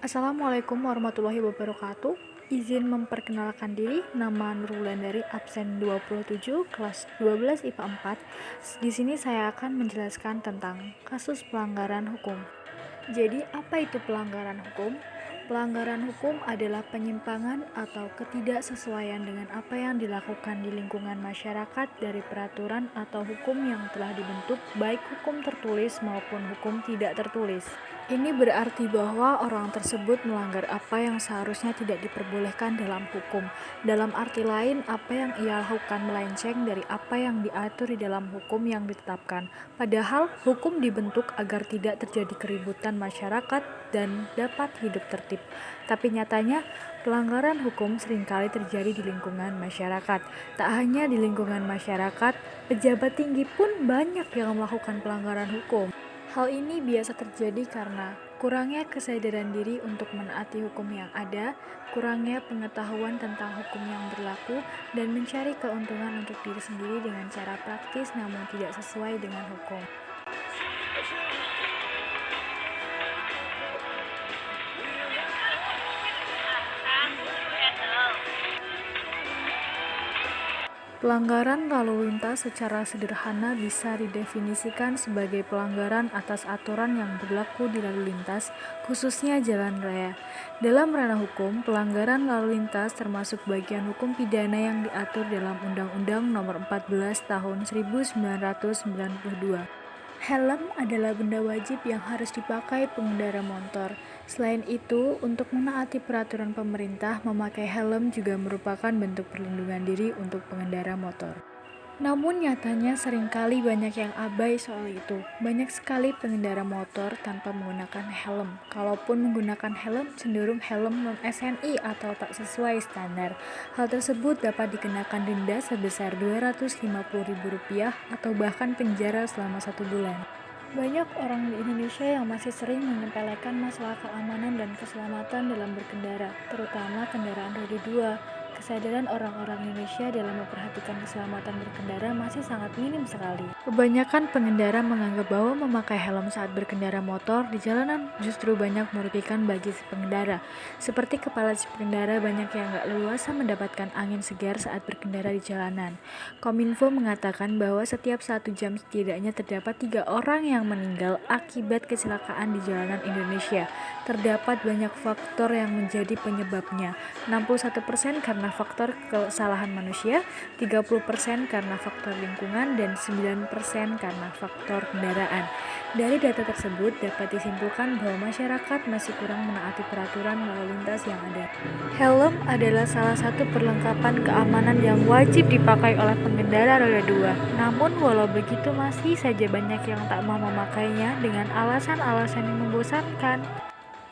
Assalamualaikum warahmatullahi wabarakatuh. Izin memperkenalkan diri, nama Nurwulandari, absen 27, kelas 12 IPA 4. Di sini saya akan menjelaskan tentang kasus pelanggaran hukum. Jadi, apa itu pelanggaran hukum? Pelanggaran hukum adalah penyimpangan atau ketidaksesuaian dengan apa yang dilakukan di lingkungan masyarakat dari peraturan atau hukum yang telah dibentuk, baik hukum tertulis maupun hukum tidak tertulis. Ini berarti bahwa orang tersebut melanggar apa yang seharusnya tidak diperbolehkan dalam hukum. Dalam arti lain, apa yang ia lakukan melenceng dari apa yang diatur di dalam hukum yang ditetapkan. Padahal, hukum dibentuk agar tidak terjadi keributan masyarakat dan dapat hidup tertib. Tapi nyatanya, pelanggaran hukum seringkali terjadi di lingkungan masyarakat. Tak hanya di lingkungan masyarakat, pejabat tinggi pun banyak yang melakukan pelanggaran hukum. Hal ini biasa terjadi karena kurangnya kesadaran diri untuk menaati hukum yang ada, kurangnya pengetahuan tentang hukum yang berlaku, dan mencari keuntungan untuk diri sendiri dengan cara praktis namun tidak sesuai dengan hukum. Pelanggaran lalu lintas secara sederhana bisa didefinisikan sebagai pelanggaran atas aturan yang berlaku di lalu lintas, khususnya jalan raya. Dalam ranah hukum, pelanggaran lalu lintas termasuk bagian hukum pidana yang diatur dalam Undang-Undang Nomor 14 Tahun 1992. Helm adalah benda wajib yang harus dipakai pengendara motor. Selain itu, untuk menaati peraturan pemerintah, memakai helm juga merupakan bentuk perlindungan diri untuk pengendara motor. Namun nyatanya seringkali banyak yang abai soal itu. Banyak sekali pengendara motor tanpa menggunakan helm. Kalaupun menggunakan helm, cenderung helm non-SNI atau tak sesuai standar. Hal tersebut dapat dikenakan denda sebesar Rp250.000 atau bahkan penjara selama 1 bulan. Banyak orang di Indonesia yang masih sering menyepelekan masalah keamanan dan keselamatan dalam berkendara, terutama kendaraan roda 2. Kesadaran orang-orang Indonesia dalam memperhatikan keselamatan berkendara masih sangat minim sekali. Kebanyakan pengendara menganggap bahwa memakai helm saat berkendara motor di jalanan justru banyak merugikan bagi si pengendara. Seperti kepala si pengendara banyak yang gak leluasa mendapatkan angin segar saat berkendara di jalanan. Kominfo mengatakan bahwa setiap 1 jam setidaknya terdapat 3 orang yang meninggal akibat kecelakaan di jalanan Indonesia. Terdapat banyak faktor yang menjadi penyebabnya. 61% karena faktor kesalahan manusia, 30% karena faktor lingkungan, dan 9% karena faktor kendaraan. Dari data tersebut dapat disimpulkan bahwa masyarakat masih kurang menaati peraturan lalu lintas yang ada. Helm adalah salah satu perlengkapan keamanan yang wajib dipakai oleh pengendara roda 2. Namun walau begitu masih saja banyak yang tak mau memakainya dengan alasan-alasan yang membosankan.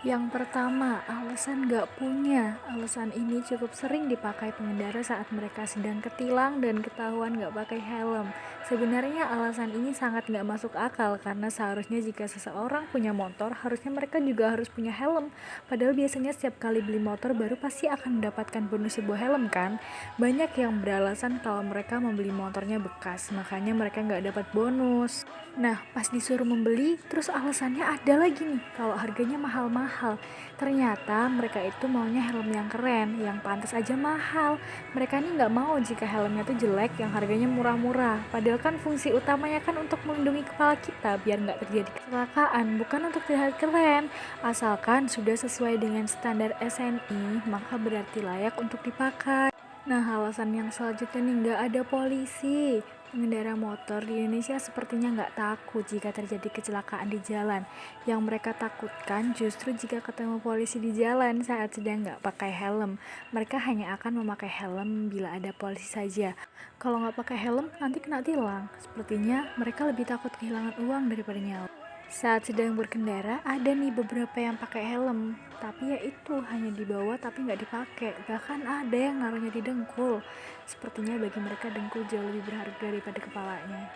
Yang pertama, alasan gak punya. Alasan ini cukup sering dipakai pengendara saat mereka sedang ketilang dan ketahuan gak pakai helm. Sebenarnya alasan ini sangat gak masuk akal karena seharusnya jika seseorang punya motor, harusnya mereka juga harus punya helm. Padahal biasanya setiap kali beli motor baru pasti akan mendapatkan bonus sebuah helm kan? Banyak yang beralasan kalau mereka membeli motornya bekas, makanya mereka gak dapat bonus. Nah, pas disuruh membeli, terus alasannya ada lagi nih, kalau harganya mahal-mahal. Ternyata mereka itu maunya helm yang keren, yang pantas aja mahal. Mereka ini nggak mau jika helmnya tuh jelek, yang harganya murah-murah. Padahal kan fungsi utamanya kan untuk melindungi kepala kita, biar nggak terjadi kecelakaan, bukan untuk terlihat keren. Asalkan sudah sesuai dengan standar SNI, maka berarti layak untuk dipakai. Nah, alasan yang selanjutnya nih, nggak ada polisi. Pengendara motor di Indonesia sepertinya nggak takut jika terjadi kecelakaan di jalan. Yang mereka takutkan justru jika ketemu polisi di jalan saat sedang nggak pakai helm. Mereka hanya akan memakai helm bila ada polisi saja. Kalau nggak pakai helm, nanti kena tilang. Sepertinya mereka lebih takut kehilangan uang daripada nyawa. Saat sedang berkendara, ada nih beberapa yang pakai helm, tapi ya itu hanya dibawa tapi nggak dipakai. Bahkan ada yang naruhnya di dengkul. Sepertinya bagi mereka dengkul jauh lebih berharga daripada kepalanya.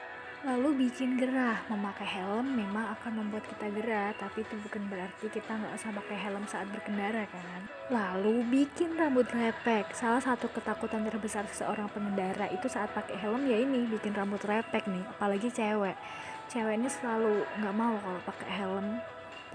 Lalu bikin gerah. Memakai helm memang akan membuat kita gerah, tapi itu bukan berarti kita nggak usah pakai helm saat berkendara kan. Lalu bikin rambut lepek. Salah satu ketakutan terbesar seseorang pengendara itu saat pakai helm ya ini, bikin rambut lepek nih, apalagi cewek. Cewek ini selalu nggak mau kalau pakai helm,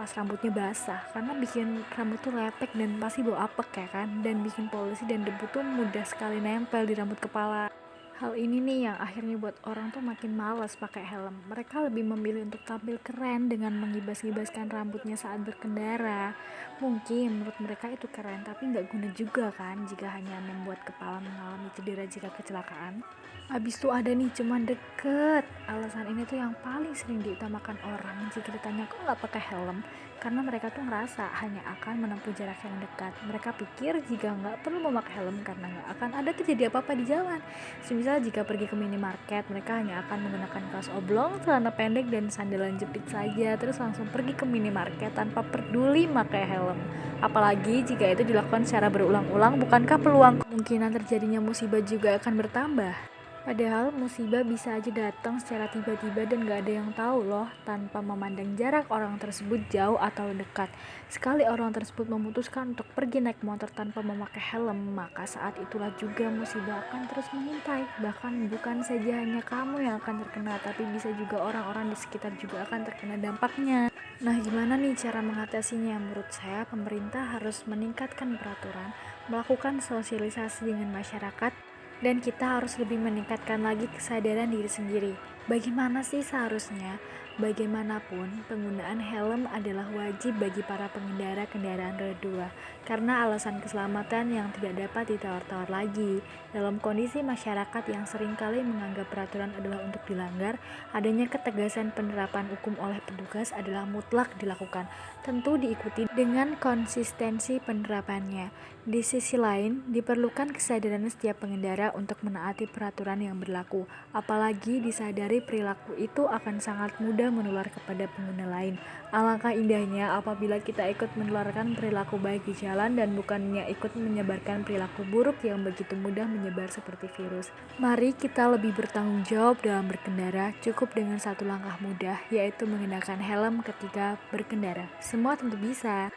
pas rambutnya basah, karena bikin rambut tuh lepek dan pasti bau apek ya kan, dan bikin polusi dan debu tuh mudah sekali nempel di rambut kepala. Hal ini nih yang akhirnya buat orang tuh makin malas pakai helm. Mereka lebih memilih untuk tampil keren dengan mengibas-ibaskan rambutnya saat berkendara. Mungkin menurut mereka itu keren, tapi nggak guna juga kan jika hanya membuat kepala mengalami cedera jika kecelakaan. Abis itu ada nih cuman deket. Alasan ini tuh yang paling sering diutamakan orang jika ditanya kok nggak pakai helm, karena mereka tuh ngerasa hanya akan menempuh jarak yang dekat. Mereka pikir jika nggak perlu memakai helm karena nggak akan ada terjadi apa-apa di jalan. Semisal jika pergi ke minimarket, mereka hanya akan menggunakan kaos oblong, celana pendek, dan sandalan jepit saja, terus langsung pergi ke minimarket tanpa peduli pakai helm. Apalagi jika itu dilakukan secara berulang-ulang, bukankah peluang kemungkinan terjadinya musibah juga akan bertambah? Padahal musibah bisa aja datang secara tiba-tiba dan gak ada yang tahu loh, tanpa memandang jarak orang tersebut jauh atau dekat. Sekali orang tersebut memutuskan untuk pergi naik motor tanpa memakai helm, maka saat itulah juga musibah akan terus mengintai. Bahkan bukan saja hanya kamu yang akan terkena, tapi bisa juga orang-orang di sekitar juga akan terkena dampaknya. Nah, gimana nih cara mengatasinya? Menurut saya pemerintah harus meningkatkan peraturan, melakukan sosialisasi dengan masyarakat, dan kita harus lebih meningkatkan lagi kesadaran diri sendiri. Bagaimana sih seharusnya? Bagaimanapun, penggunaan helm adalah wajib bagi para pengendara kendaraan roda 2 karena alasan keselamatan yang tidak dapat ditawar-tawar lagi. Dalam kondisi masyarakat yang seringkali menganggap peraturan adalah untuk dilanggar, adanya ketegasan penerapan hukum oleh petugas adalah mutlak dilakukan. Tentu diikuti dengan konsistensi penerapannya. Di sisi lain, diperlukan kesadaran setiap pengendara untuk menaati peraturan yang berlaku, apalagi disadari perilaku itu akan sangat mudah menular kepada pengguna lain. Alangkah indahnya apabila kita ikut menularkan perilaku baik di jalan dan bukannya ikut menyebarkan perilaku buruk yang begitu mudah menyebar seperti virus. Mari kita lebih bertanggung jawab dalam berkendara, cukup dengan satu langkah mudah, yaitu mengenakan helm ketika berkendara. Semua tentu bisa.